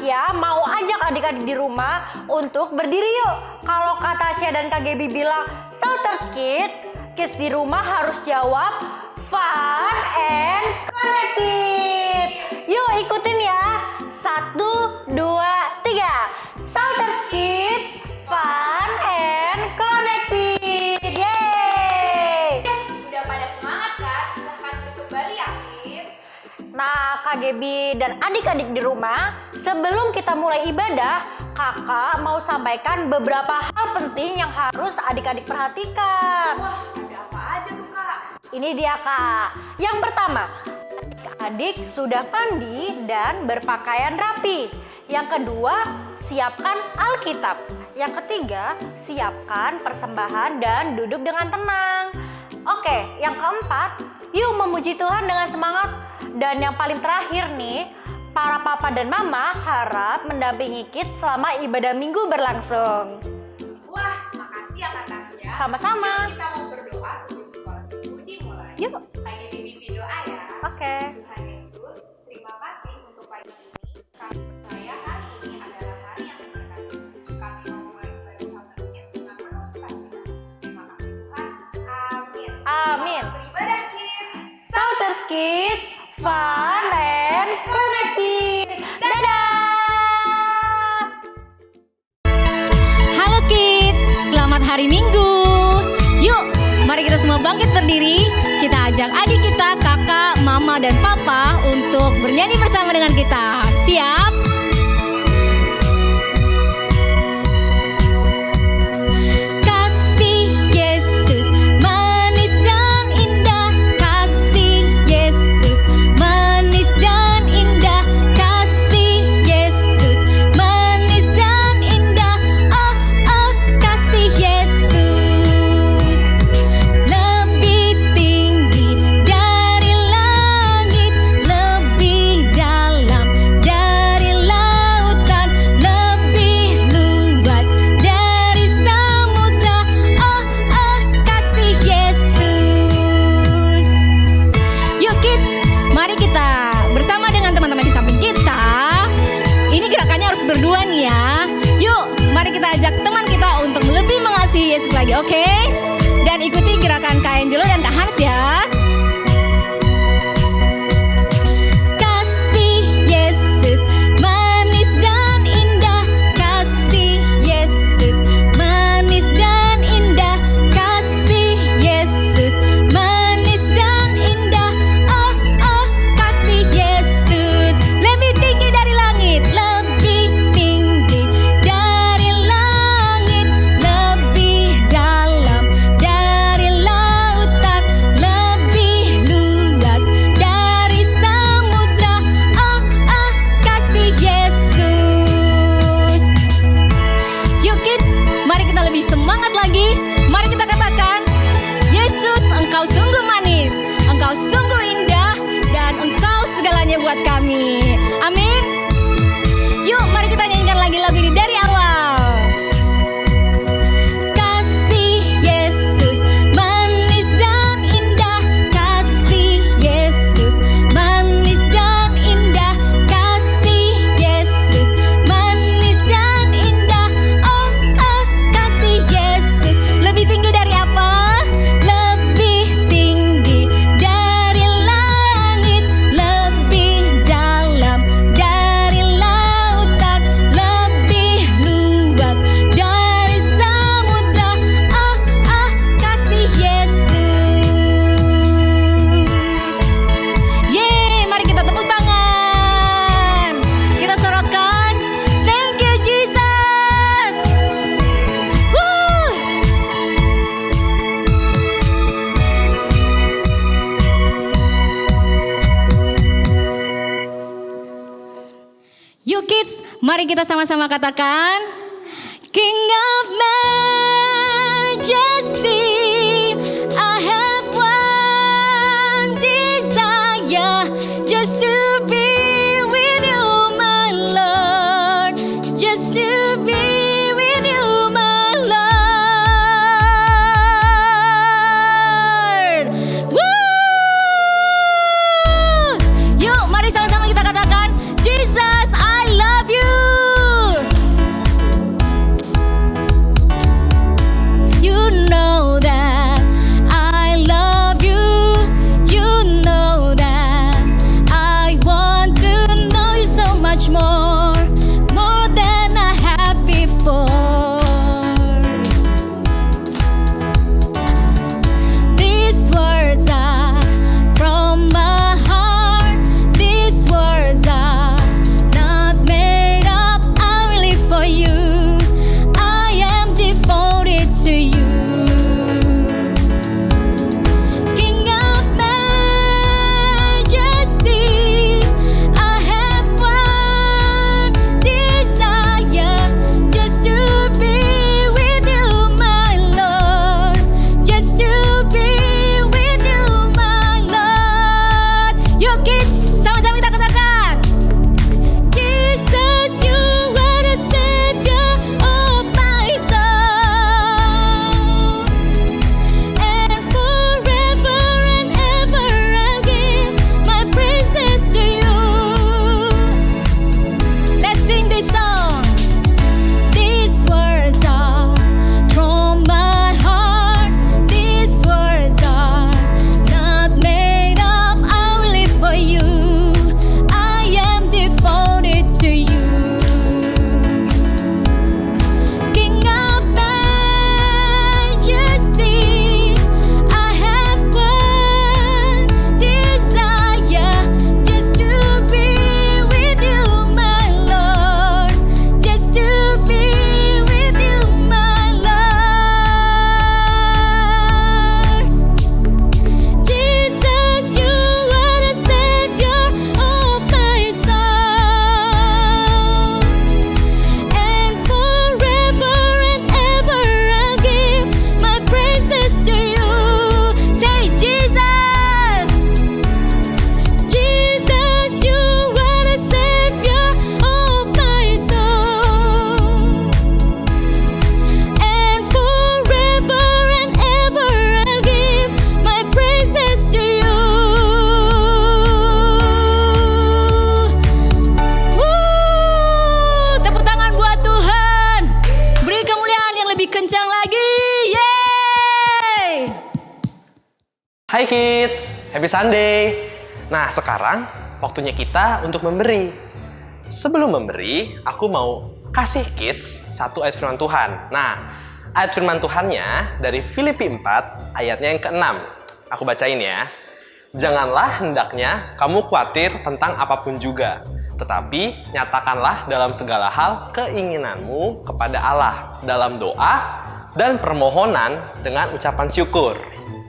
Tasya mau ajak adik-adik di rumah untuk berdiri yuk. Kalau Kak Tasya dan Kak Gaby bilang Shouters Kids, kids di rumah harus jawab fun and connected. Yuk ikutin ya. 1, 2, 3. Shouters Kids, fun and connected. Yeay. Yes, udah pada semangat kan? Silahkan duduk kembali ya kids. Nah, Kak Gaby dan adik-adik di rumah, sebelum kita mulai ibadah, kakak mau sampaikan beberapa hal penting yang harus adik-adik perhatikan. Wah, ada apa aja tuh kak? Ini dia Kak. Yang pertama, adik-adik sudah mandi dan berpakaian rapi. Yang kedua, siapkan Alkitab. Yang ketiga, siapkan persembahan dan duduk dengan tenang. Oke, yang keempat, yuk memuji Tuhan dengan semangat. Dan yang paling terakhir nih, para papa dan mama harap mendampingi kids selama ibadah minggu berlangsung. Wah, makasih ya Kak Tasya. Sama-sama. Yuk kita mau berdoa sebelum sekolah minggu dimulai. Yuk. Kayak mimpi doa ya. Oke. Tuhan Yesus, terima kasih untuk pagi ini. Kami percaya hari ini adalah hari yang diberkati. Kami mau mulai ibadah Shouters Kids dengan penuh sukacita. Terima kasih Tuhan. Amin. Amin. Selamat beribadah kids. Shouters Kids, fun and connected. Dadah! Halo kids, selamat hari Minggu. Yuk, mari kita semua bangkit berdiri. Kita ajak adik kita, kakak, mama, dan papa untuk bernyanyi bersama dengan kita. Siap? Kasih Yesus manis dan indah. Kasih Yesus manis dan indah. Kasih Yesus manis dan indah. Oh, oh, kasih Yesus lebih tinggi dari langit, lebih dalam dari lautan, lebih luas dari samudra. Oh, oh, kasih Yesus. Yuk kids, mari kita bersama dengan teman-teman di samping kita. Ini gerakannya harus berdua nih ya. Yuk, mari kita ajak teman kita untuk lebih mengasihi Yesus lagi, oke? Dan ikuti gerakan Kak Angelo dan Kak Hans ya. Kasih Yesus manis dan indah. Kasih Yesus manis dan indah. Kasih Yesus manis dan indah. Oh, oh, kasih Yesus lebih tinggi dari langit, lebih tinggi dari langit, lebih dalam dari lautan, lebih luas dari samudra. Oh, oh, kasih Yesus. Yuk kids, mari kita lebih semangat lagi. Mari kita katakan, Yesus, Engkau sungguh manis, Engkau sungguh indah, dan Engkau segalanya buat kami. Amin. Yuk, mari kita nyanyikan lagi lagu ini dari awal. Kasih Yesus manis dan indah. Kasih Yesus manis dan indah. Kasih Yesus manis dan indah. Oh, oh, kasih Yesus lebih tinggi dari apa? Lebih tinggi dari langit, lebih dalam dari lautan, lebih luas dari samudra. Oh, oh, kasih Yesus. Yeay, mari kita tepuk tangan. Kita sorakan, thank you Jesus. Woo! Yuk kids, mari kita sama-sama katakan, King of Majesty, I have one desire, just to be with you, my Lord, just to be with you, my Lord. Woo! Yuk, mari sama-sama kita katakan, Jesus, I love you. Kids, Happy Sunday. Nah, sekarang waktunya kita untuk memberi. Sebelum memberi, aku mau kasih Kids satu ayat firman Tuhan. Nah, ayat firman Tuhannya dari Filipi 4 ayatnya yang ke-6. Aku bacain ya. Janganlah hendaknya kamu khawatir tentang apapun juga, tetapi nyatakanlah dalam segala hal keinginanmu kepada Allah dalam doa dan permohonan dengan ucapan syukur.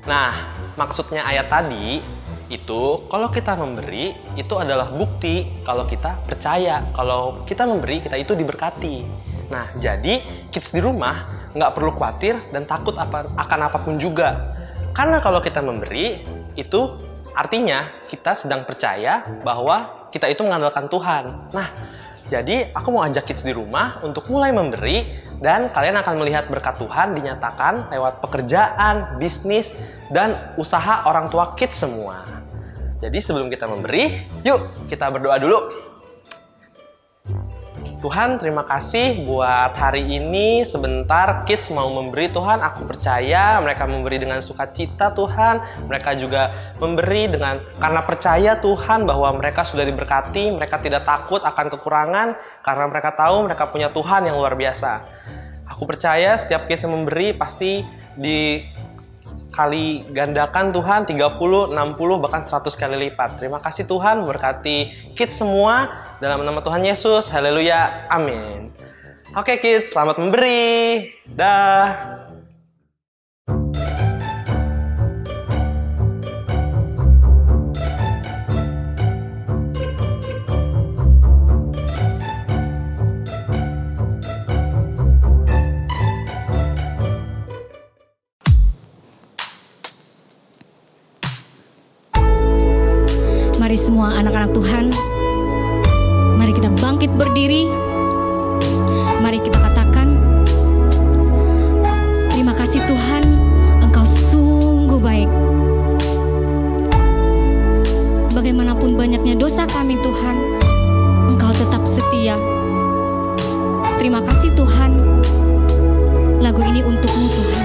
Nah, maksudnya ayat tadi itu kalau kita memberi itu adalah bukti kalau kita percaya kalau kita memberi kita itu diberkati. Nah, jadi kids di rumah nggak perlu khawatir dan takut akan apapun juga. Karena kalau kita memberi itu artinya kita sedang percaya bahwa kita itu mengandalkan Tuhan. Nah, jadi aku mau ajak kids di rumah untuk mulai memberi dan kalian akan melihat berkat Tuhan dinyatakan lewat pekerjaan, bisnis, dan usaha orang tua kids semua. Jadi sebelum kita memberi, yuk kita berdoa dulu. Tuhan, terima kasih buat hari ini. Sebentar kids mau memberi, Tuhan. Aku percaya mereka memberi dengan sukacita, Tuhan. Mereka juga memberi karena percaya, Tuhan, bahwa mereka sudah diberkati. Mereka tidak takut akan kekurangan karena mereka tahu mereka punya Tuhan yang luar biasa. Aku percaya setiap kids yang memberi pasti dikali gandakan, Tuhan, 30, 60, bahkan 100 kali lipat. Terima kasih Tuhan, berkati kids semua. Dalam nama Tuhan Yesus, haleluya, amin. Oke kids, selamat memberi. Dah. Mari semua anak-anak Tuhan, mari kita bangkit berdiri. Mari kita katakan, terima kasih Tuhan, Engkau sungguh baik. Bagaimanapun banyaknya dosa kami Tuhan, Engkau tetap setia. Terima kasih Tuhan, lagu ini untuk-Mu Tuhan.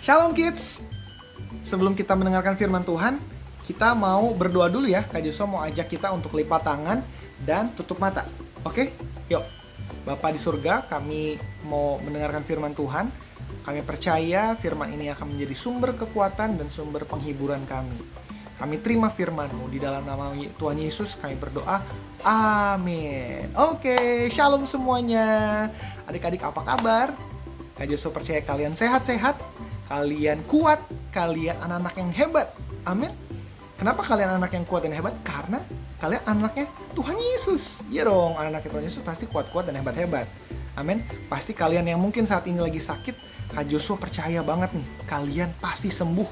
Shalom kids. Sebelum kita mendengarkan firman Tuhan, kita mau berdoa dulu ya. Kak Joshua mau ajak kita untuk lipat tangan dan tutup mata. Oke? Yuk. Bapa di surga, kami mau mendengarkan firman Tuhan. Kami percaya firman ini akan menjadi sumber kekuatan dan sumber penghiburan kami. Kami terima firman-Mu. Di dalam nama Tuhan Yesus kami berdoa. Amin. Oke, shalom semuanya. Adik-adik apa kabar? Kak Joshua percaya kalian sehat-sehat, kalian kuat, kalian anak-anak yang hebat. Amin. Kenapa kalian anak yang kuat dan hebat? Karena kalian anaknya Tuhan Yesus. Ya dong, anak Tuhan Yesus pasti kuat-kuat dan hebat-hebat. Amin. Pasti kalian yang mungkin saat ini lagi sakit, Kak Joshua percaya banget nih, kalian pasti sembuh.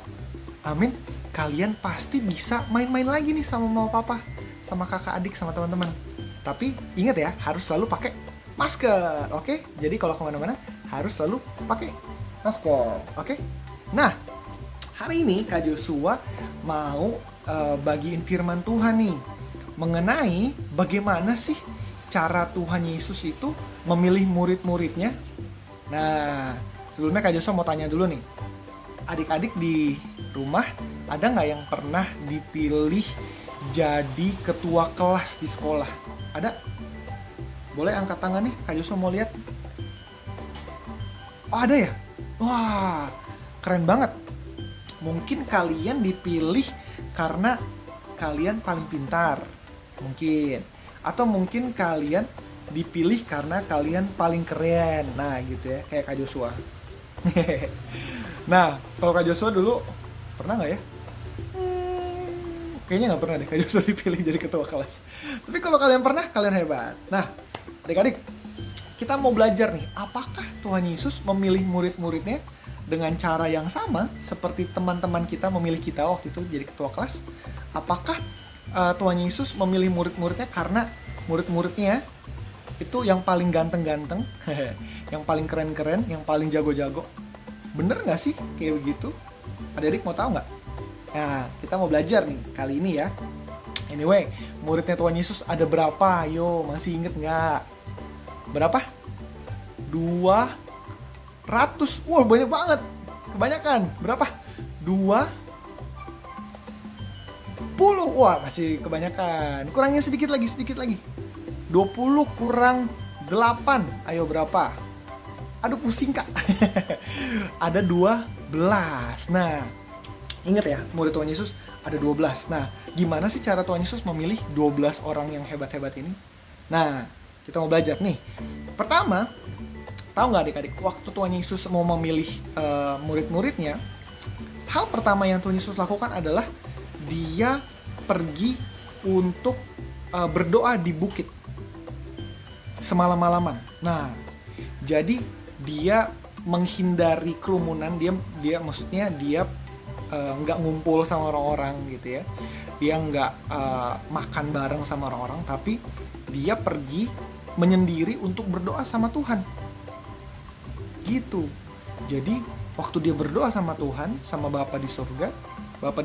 Amin. Kalian pasti bisa main-main lagi nih sama mama papa, sama kakak adik, sama teman-teman. Tapi ingat ya, harus selalu pakai masker, oke? Jadi kalau kemana-mana harus selalu pakai masker, oke? Nah, hari ini Kak Joshua mau bagiin firman Tuhan nih mengenai bagaimana sih cara Tuhan Yesus itu memilih murid-muridnya. Nah, sebelumnya Kak Joshua mau tanya dulu nih, adik-adik di rumah ada nggak yang pernah dipilih jadi ketua kelas di sekolah? Ada? Boleh angkat tangan nih, Kak Joshua mau lihat. Oh, ada ya? Wah, keren banget. Mungkin kalian dipilih karena kalian paling pintar, mungkin. Atau mungkin kalian dipilih karena kalian paling keren. Nah, gitu ya, kayak Kak Joshua. Nah, kalau Kak Joshua dulu pernah nggak ya? Kayaknya nggak pernah deh Kak Joshua dipilih jadi ketua kelas. Tapi kalau kalian pernah, kalian hebat. Nah, adik-adik, kita mau belajar nih, apakah Tuhan Yesus memilih murid-muridnya dengan cara yang sama seperti teman-teman kita memilih kita waktu itu jadi ketua kelas? Apakah Tuhan Yesus memilih murid-muridnya karena murid-muridnya itu yang paling ganteng-ganteng, yang paling keren-keren, yang paling jago-jago? Bener nggak sih kayak begitu? Adik-adik mau tahu nggak? Nah, kita mau belajar nih kali ini ya. Anyway, muridnya Tuhan Yesus ada berapa? Yo, masih inget nggak? Berapa? 200. Wah, banyak banget. Kebanyakan. Berapa? 20. Wah, masih kebanyakan. Kurangnya sedikit lagi. 20 kurang 8. Ayo berapa? Aduh, pusing Kak. Ada 12. Nah, ingat ya, murid Tuhan Yesus ada 12. Nah, gimana sih cara Tuhan Yesus memilih 12 orang yang hebat-hebat ini? Nah, kita mau belajar nih. Pertama, tahu nggak adik-adik, waktu Tuhan Yesus mau memilih murid-muridnya, hal pertama yang Tuhan Yesus lakukan adalah dia pergi untuk berdoa di bukit semalam-malaman. Nah, jadi dia menghindari kerumunan, dia maksudnya dia nggak ngumpul sama orang-orang gitu ya. Dia nggak makan bareng sama orang-orang, tapi dia pergi menyendiri untuk berdoa sama Tuhan. Gitu. Jadi waktu dia berdoa sama Tuhan, sama Bapa di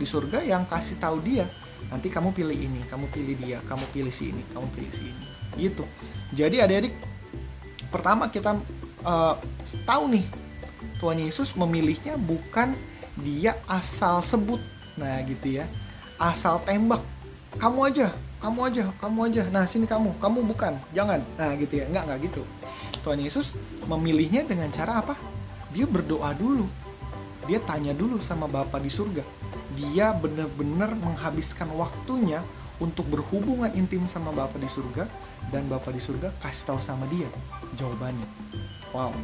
surga yang kasih tahu dia, nanti kamu pilih ini, kamu pilih dia, kamu pilih si ini, kamu pilih si ini. Gitu. Jadi adik-adik, pertama kita tahu nih, Tuhan Yesus memilihnya bukan dia asal sebut. Nah, gitu ya. Asal tembak. Kamu aja. Nah, sini kamu bukan. Jangan. Nah, gitu ya. Enggak gitu. Tuhan Yesus memilihnya dengan cara apa? Dia berdoa dulu. Dia tanya dulu sama Bapa di surga. Dia benar-benar menghabiskan waktunya untuk berhubungan intim sama Bapa di surga, dan Bapa di surga kasih tahu sama dia jawabannya. Wow.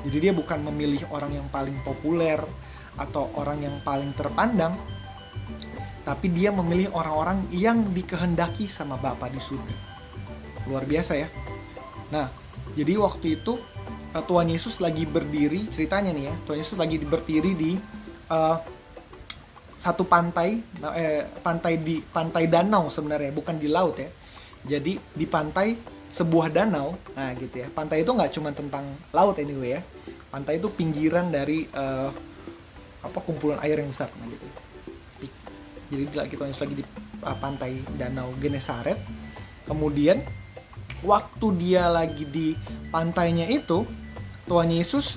Jadi dia bukan memilih orang yang paling populer atau orang yang paling terpandang, tapi dia memilih orang-orang yang dikehendaki sama Bapa di surga. Luar biasa ya. Nah, jadi waktu itu Tuhan Yesus lagi berdiri, ceritanya nih ya, Tuhan Yesus lagi berdiri di satu pantai danau sebenarnya, bukan di laut ya. Jadi di pantai sebuah danau, nah gitu ya. Pantai itu nggak cuma tentang laut anyway ya. Pantai itu pinggiran dari kumpulan air yang besar, nah gitu. Jadi Tuhan Yesus lagi di pantai danau Genesaret. Kemudian waktu dia lagi di pantainya itu, Tuhan Yesus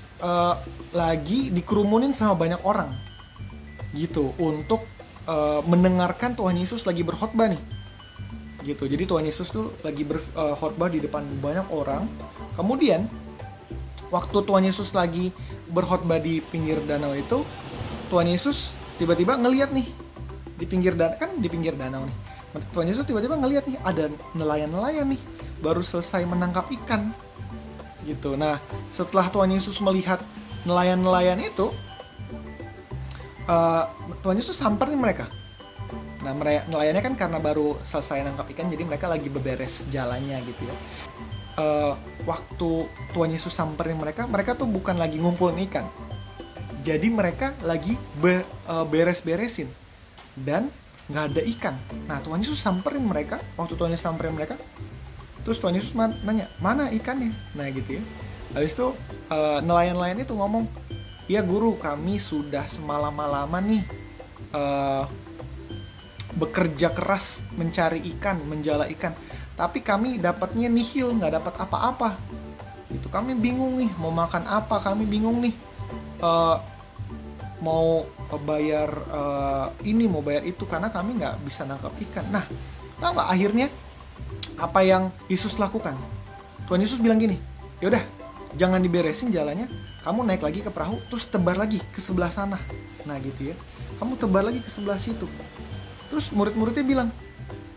lagi dikerumunin sama banyak orang gitu untuk mendengarkan Tuhan Yesus lagi berkhotbah nih gitu. Jadi Tuhan Yesus tuh lagi berkhotbah di depan banyak orang. Kemudian waktu Tuhan Yesus lagi berkhotbah di pinggir danau itu, Tuhan Yesus tiba-tiba ngeliat nih di pinggir danau nih. Tuhan Yesus tiba-tiba ngeliat nih ada nelayan-nelayan nih baru selesai menangkap ikan gitu. Nah, setelah Tuhan Yesus melihat nelayan-nelayan itu, Tuhan Yesus samperin mereka. Nah, nelayannya kan karena baru selesai nangkap ikan, jadi mereka lagi beberes jalannya gitu ya. Waktu Tuhan Yesus samperin mereka tuh bukan lagi ngumpulin ikan. Jadi mereka lagi beres-beresin dan nggak ada ikan. Nah, Tuhan Yesus samperin mereka. Waktu Tuhan Yesus samperin mereka, terus Tuhan Yesus nanya, mana ikannya? Nah gitu ya. Habis itu nelayan-nelayan itu ngomong, ya guru, kami sudah semalam-malaman nih bekerja keras mencari ikan, menjala ikan. Tapi kami dapatnya nihil, nggak dapat apa-apa. Itu kami bingung nih, mau makan apa? Kami bingung nih, mau bayar ini, mau bayar itu, karena kami nggak bisa nangkap ikan. Nah, tahu nggak akhirnya apa yang Yesus lakukan? Tuhan Yesus bilang gini, yaudah, jangan diberesin jalannya, kamu naik lagi ke perahu, terus tebar lagi ke sebelah sana. Nah gitu ya, kamu tebar lagi ke sebelah situ. Terus murid-muridnya bilang,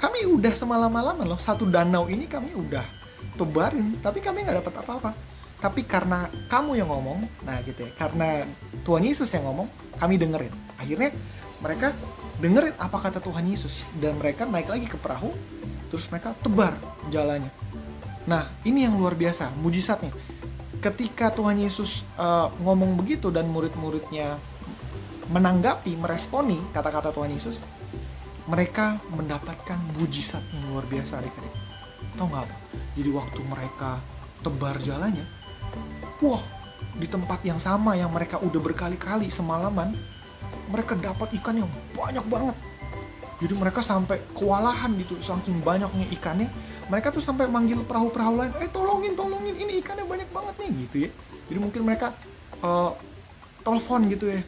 kami udah semalam-malaman loh, satu danau ini kami udah tebarin, tapi kami nggak dapat apa-apa. Tapi karena kamu yang ngomong, nah gitu ya, karena Tuhan Yesus yang ngomong, kami dengerin. Akhirnya mereka dengerin apa kata Tuhan Yesus, dan mereka naik lagi ke perahu, terus mereka tebar jalannya. Nah, ini yang luar biasa, mujizatnya. Ketika Tuhan Yesus ngomong begitu dan murid-muridnya menanggapi, meresponi kata-kata Tuhan Yesus, mereka mendapatkan mujizat yang luar biasa, adik-adik. Tahu nggak apa? Jadi waktu mereka tebar jalannya, wah, di tempat yang sama yang mereka udah berkali-kali semalaman, mereka dapat ikan yang banyak banget. Jadi mereka sampai kewalahan gitu, saking banyaknya ikannya. Mereka tuh sampai manggil perahu-perahu lain, tolongin, ini ikannya banyak banget nih, gitu ya. Jadi mungkin mereka telepon gitu ya,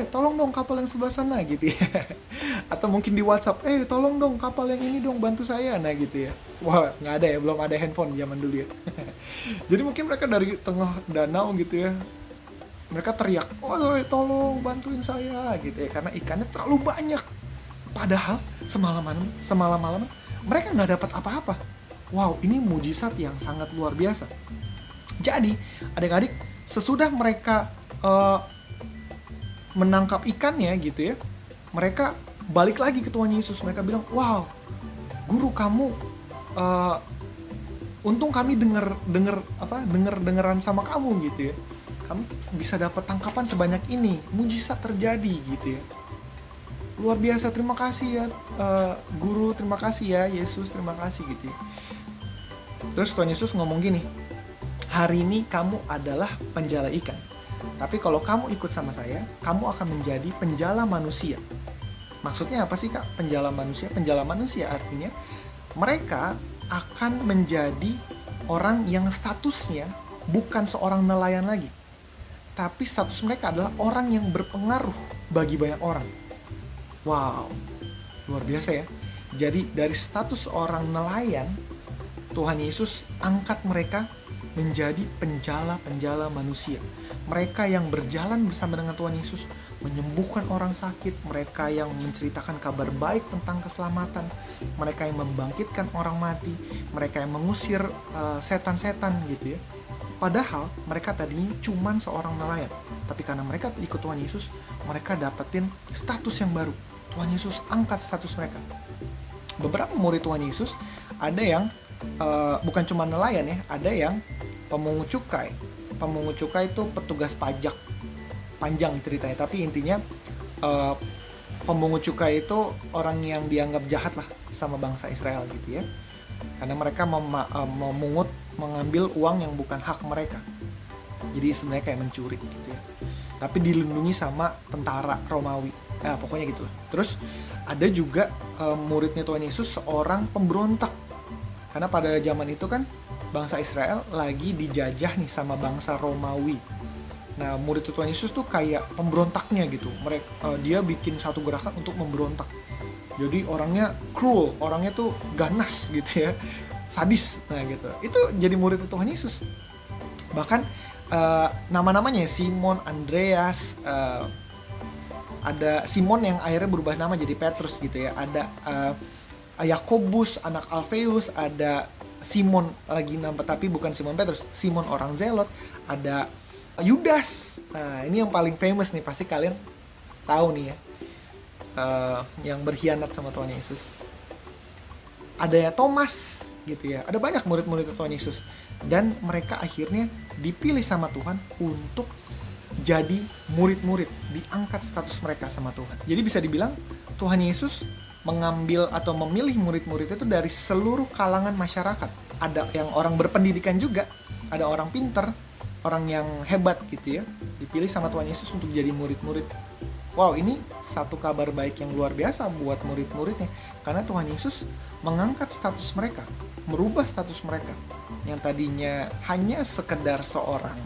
tolong dong kapal yang sebelah sana, gitu ya. Atau mungkin di WhatsApp, tolong dong kapal yang ini dong, bantu saya, nah gitu ya. Wah, nggak ada ya, belum ada handphone zaman dulu ya. Jadi mungkin mereka dari tengah danau gitu ya, mereka teriak, tolong bantuin saya, gitu ya, karena ikannya terlalu banyak. Padahal semalam-malaman mereka nggak dapat apa-apa. Wow, ini mujizat yang sangat luar biasa. Jadi, adik-adik, sesudah mereka menangkap ikannya gitu ya, mereka balik lagi ke Tuhan Yesus. Mereka bilang, wow, guru, kamu untung kami dengeran sama kamu gitu ya. Kami bisa dapat tangkapan sebanyak ini, mujizat terjadi gitu ya. Luar biasa, terima kasih ya guru, terima kasih ya Yesus, terima kasih gitu ya. Terus Tuhan Yesus ngomong gini, hari ini kamu adalah penjala ikan, tapi kalau kamu ikut sama saya, kamu akan menjadi penjala manusia. Maksudnya apa sih kak, penjala manusia? Penjala manusia artinya mereka akan menjadi orang yang statusnya bukan seorang nelayan lagi, tapi status mereka adalah orang yang berpengaruh bagi banyak orang. Wow, luar biasa ya. Jadi dari status orang nelayan, Tuhan Yesus angkat mereka menjadi penjala-penjala manusia. Mereka yang berjalan bersama dengan Tuhan Yesus, menyembuhkan orang sakit, mereka yang menceritakan kabar baik tentang keselamatan, mereka yang membangkitkan orang mati, mereka yang mengusir setan-setan gitu ya. Padahal mereka tadinya cuma seorang nelayan, tapi karena mereka ikut Tuhan Yesus, mereka dapetin status yang baru. Tuhan Yesus angkat status mereka. Beberapa murid Tuhan Yesus ada yang bukan cuma nelayan ya, ada yang pemungut cukai. Pemungut cukai itu petugas pajak. Panjang ceritanya, tapi intinya pemungut cukai itu orang yang dianggap jahat lah sama bangsa Israel gitu ya. Karena mereka mengambil uang yang bukan hak mereka. Jadi sebenarnya kayak mencuri gitu ya. Tapi dilindungi sama tentara Romawi. Pokoknya gitu lah. Terus ada juga muridnya Tuhan Yesus seorang pemberontak. Karena pada zaman itu kan bangsa Israel lagi dijajah nih sama bangsa Romawi. Nah, murid Tuhan Yesus tuh kayak pemberontaknya gitu. Dia bikin satu gerakan untuk memberontak. Jadi orangnya cruel, orangnya tuh ganas gitu ya, sadis. Nah gitu. Itu jadi murid Tuhan Yesus. Bahkan nama-namanya Simon, Andreas, ada Simon yang akhirnya berubah nama jadi Petrus gitu ya. Ada Yakobus, anak Alfeus, ada Simon lagi nama tapi bukan Simon Petrus, Simon orang Zelot, ada Yudas. Nah, ini yang paling famous nih, pasti kalian tahu nih ya. Yang berkhianat sama Tuhan Yesus. Ada ya Thomas gitu ya. Ada banyak murid-murid Tuhan Yesus. Dan mereka akhirnya dipilih sama Tuhan untuk jadi murid-murid, diangkat status mereka sama Tuhan. Jadi bisa dibilang Tuhan Yesus mengambil atau memilih murid-murid itu dari seluruh kalangan masyarakat. Ada yang orang berpendidikan juga, ada orang pinter, orang yang hebat gitu ya, dipilih sama Tuhan Yesus untuk jadi murid-murid. Wow, ini satu kabar baik yang luar biasa buat murid-muridnya. Karena Tuhan Yesus mengangkat status mereka, merubah status mereka. Yang tadinya hanya sekedar seorang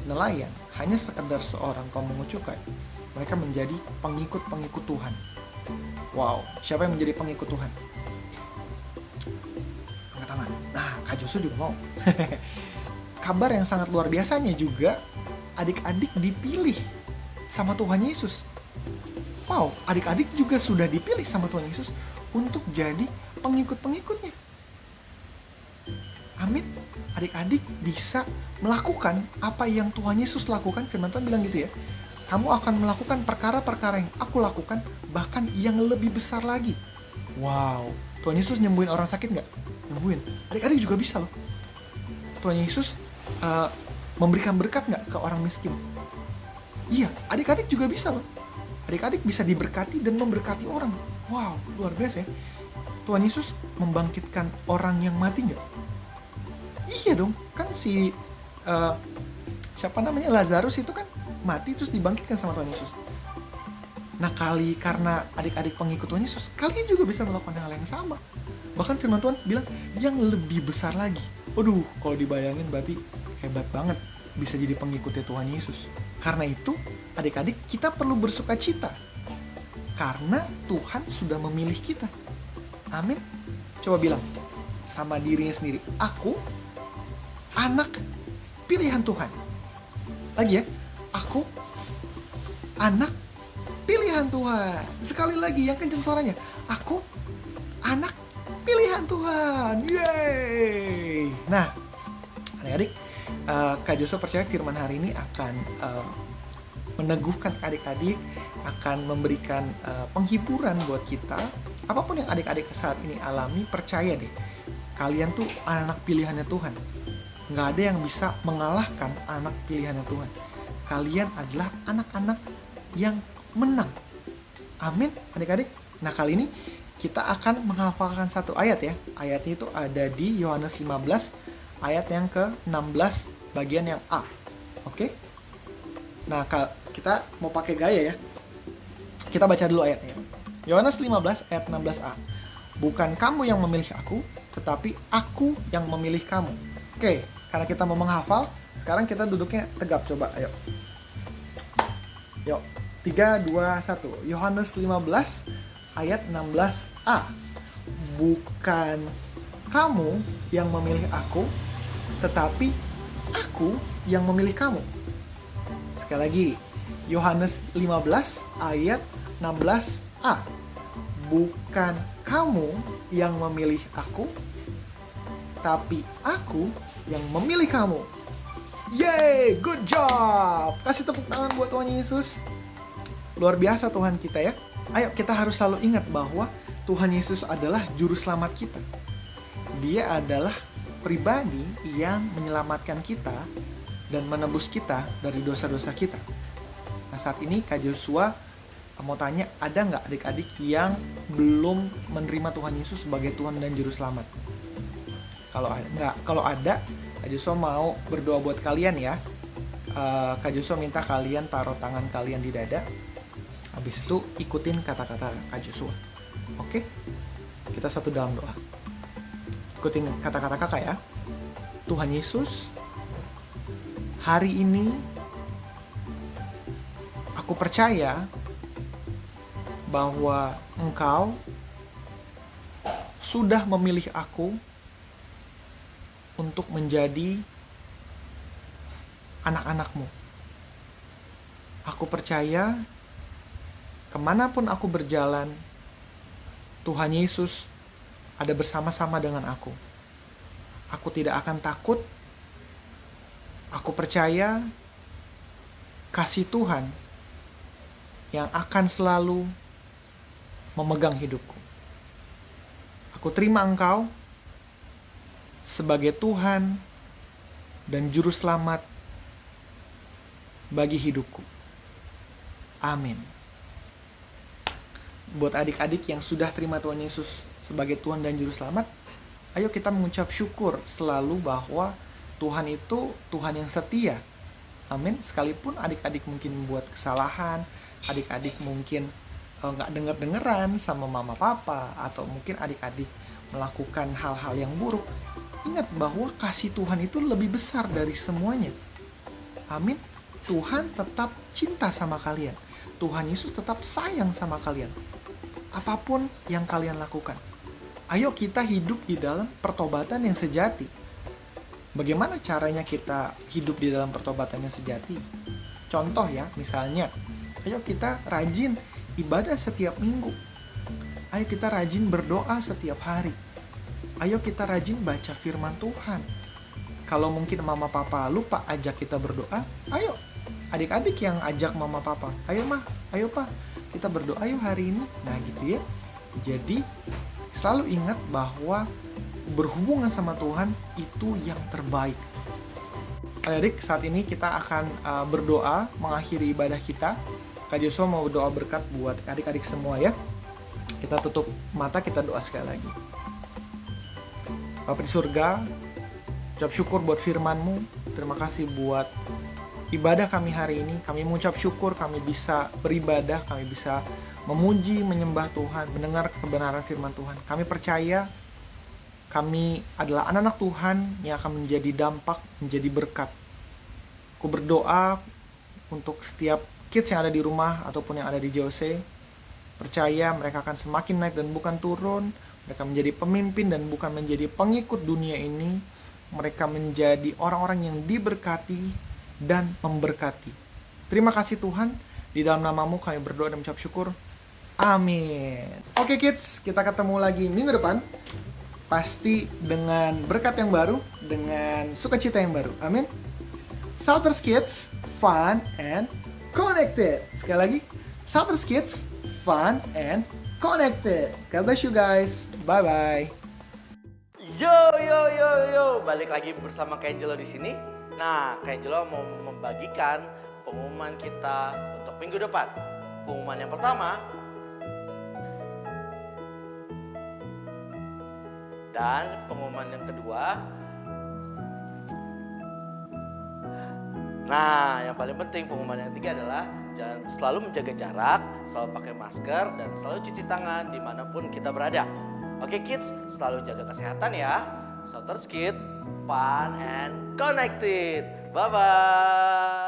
nelayan, hanya sekedar seorang pemungut cukai. Mereka menjadi pengikut-pengikut Tuhan. Wow, siapa yang menjadi pengikut Tuhan? Angkat tangan. Nah, Kak Josu juga mau. Kabar yang sangat luar biasanya juga, adik-adik dipilih sama Tuhan Yesus. Wow, adik-adik juga sudah dipilih sama Tuhan Yesus untuk jadi pengikut-pengikutnya. Amin. Adik-adik bisa melakukan apa yang Tuhan Yesus lakukan. Firman Tuhan bilang gitu ya. Kamu akan melakukan perkara-perkara yang aku lakukan, bahkan yang lebih besar lagi. Wow, Tuhan Yesus nyembuhin orang sakit nggak? Nyembuhin. Adik-adik juga bisa loh. Tuhan Yesus memberikan berkat nggak ke orang miskin? Iya, adik-adik juga bisa loh. Adik-adik bisa diberkati dan memberkati orang. Wow, luar biasa ya. Tuhan Yesus membangkitkan orang yang mati nggak? Iya dong, kan si siapa namanya Lazarus itu kan mati terus dibangkitkan sama Tuhan Yesus. Nah, karena adik-adik pengikut Tuhan Yesus, kalian juga bisa melakukan hal yang sama. Bahkan firman Tuhan bilang yang lebih besar lagi. Waduh, kalau dibayangin berarti hebat banget bisa jadi pengikutnya Tuhan Yesus. Karena itu, adik-adik kita perlu bersuka cita. Karena Tuhan sudah memilih kita. Amin. Coba bilang sama dirinya sendiri, aku anak pilihan Tuhan. Lagi ya, aku anak pilihan Tuhan. Sekali lagi yang kenceng suaranya, aku anak pilihan Tuhan. Yeay. Nah, adik-adik, Kak Joso percaya firman hari ini akan meneguhkan adik-adik, akan memberikan penghiburan buat kita. Apapun yang adik-adik saat ini alami, percaya deh, kalian tuh anak pilihannya Tuhan. Nggak ada yang bisa mengalahkan anak pilihannya Tuhan. Kalian adalah anak-anak yang menang. Amin, adik-adik. Nah, kali ini kita akan menghafalkan satu ayat ya. Ayatnya itu ada di Yohanes 15, ayat yang ke-16, bagian yang A. Oke? Nah, kita mau pakai gaya ya. Kita baca dulu ayatnya. Yohanes 15, ayat 16a. Bukan kamu yang memilih aku, tetapi aku yang memilih kamu. Oke, karena kita mau menghafal, sekarang kita duduknya tegap, coba, ayo. Yuk, 3, 2, 1. Yohanes 15, ayat 16a. Bukan kamu yang memilih aku, tetapi aku yang memilih kamu. Sekali lagi, Yohanes 15, ayat 16a. Bukan kamu yang memilih aku, tapi aku yang memilih kamu. Yeay, good job. Kasih tepuk tangan buat Tuhan Yesus. Luar biasa Tuhan kita ya. Ayo, kita harus selalu ingat bahwa Tuhan Yesus adalah juru selamat kita. Dia adalah pribadi yang menyelamatkan kita dan menebus kita dari dosa-dosa kita. Nah, saat ini Kak Joshua mau tanya, ada nggak adik-adik yang belum menerima Tuhan Yesus sebagai Tuhan dan Juru Selamat? Kalau ada, Kak Joshua mau berdoa buat kalian ya. Kak Joshua minta kalian taruh tangan kalian di dada. Habis itu ikutin kata-kata Kak Joshua. Oke? Kita satu dalam doa. Ikutin kata-kata kakak ya. Tuhan Yesus, hari ini Aku percaya bahwa Engkau sudah memilih aku untuk menjadi anak-anak-Mu. Aku percaya kemanapun aku berjalan, Tuhan Yesus ada bersama-sama dengan aku. Aku tidak akan takut. Aku percaya kasih Tuhan yang akan selalu memegang hidupku. Aku terima Engkau sebagai Tuhan dan Juru Selamat bagi hidupku. Amin. Buat adik-adik yang sudah terima Tuhan Yesus sebagai Tuhan dan Juru Selamat, ayo kita mengucap syukur selalu bahwa Tuhan itu Tuhan yang setia. Amin. Sekalipun adik-adik mungkin membuat kesalahan, adik-adik mungkin nggak denger-dengeran sama mama papa, atau mungkin adik-adik melakukan hal-hal yang buruk, ingat bahwa kasih Tuhan itu lebih besar dari semuanya. Amin. Tuhan tetap cinta sama kalian. Tuhan Yesus tetap sayang sama kalian. Apapun yang kalian lakukan, ayo kita hidup di dalam pertobatan yang sejati. Bagaimana caranya kita hidup di dalam pertobatan yang sejati? Contoh ya, misalnya, ayo kita rajin ibadah setiap minggu. Ayo kita rajin berdoa setiap hari. Ayo kita rajin baca firman Tuhan. Kalau mungkin mama papa lupa ajak kita berdoa, ayo adik-adik yang ajak mama papa, ayo mah, ayo pak, kita berdoa yuk hari ini. Nah gitu ya. Jadi selalu ingat bahwa berhubungan sama Tuhan itu yang terbaik. Adik-adik, saat ini kita akan berdoa mengakhiri ibadah kita. Kak Joshua mau doa berkat buat adik-adik semua ya. Kita tutup mata, kita doa sekali lagi. Bapa di surga, ucap syukur buat firman-Mu. Terima kasih buat ibadah kami hari ini. Kami mengucap syukur kami bisa beribadah, kami bisa memuji, menyembah Tuhan, mendengar kebenaran firman Tuhan. Kami percaya kami adalah anak-anak Tuhan yang akan menjadi dampak, menjadi berkat. Aku berdoa untuk setiap kids yang ada di rumah ataupun yang ada di JOC. Percaya mereka akan semakin naik dan bukan turun. Mereka menjadi pemimpin dan bukan menjadi pengikut dunia ini. Mereka menjadi orang-orang yang diberkati dan memberkati. Terima kasih Tuhan. Di dalam nama-Mu kami berdoa dan mengucap syukur. Amin. Oke kids, kita ketemu lagi minggu depan. Pasti dengan berkat yang baru, dengan sukacita yang baru. Amin. Shouters Kids, fun and connected. Sekali lagi, Shouters Kids, fun and connected. God bless you guys. Bye-bye. Yo, balik lagi bersama Kak Angelo di sini. Nah, Kak Angelo mau membagikan pengumuman kita untuk minggu depan. Pengumuman yang pertama dan pengumuman yang kedua. Nah, yang paling penting pengumuman yang ketiga adalah jangan selalu menjaga jarak, selalu pakai masker, dan selalu cuci tangan dimanapun kita berada. Oke kids, selalu jaga kesehatan ya. Shouters Kids, fun and connected. Bye-bye.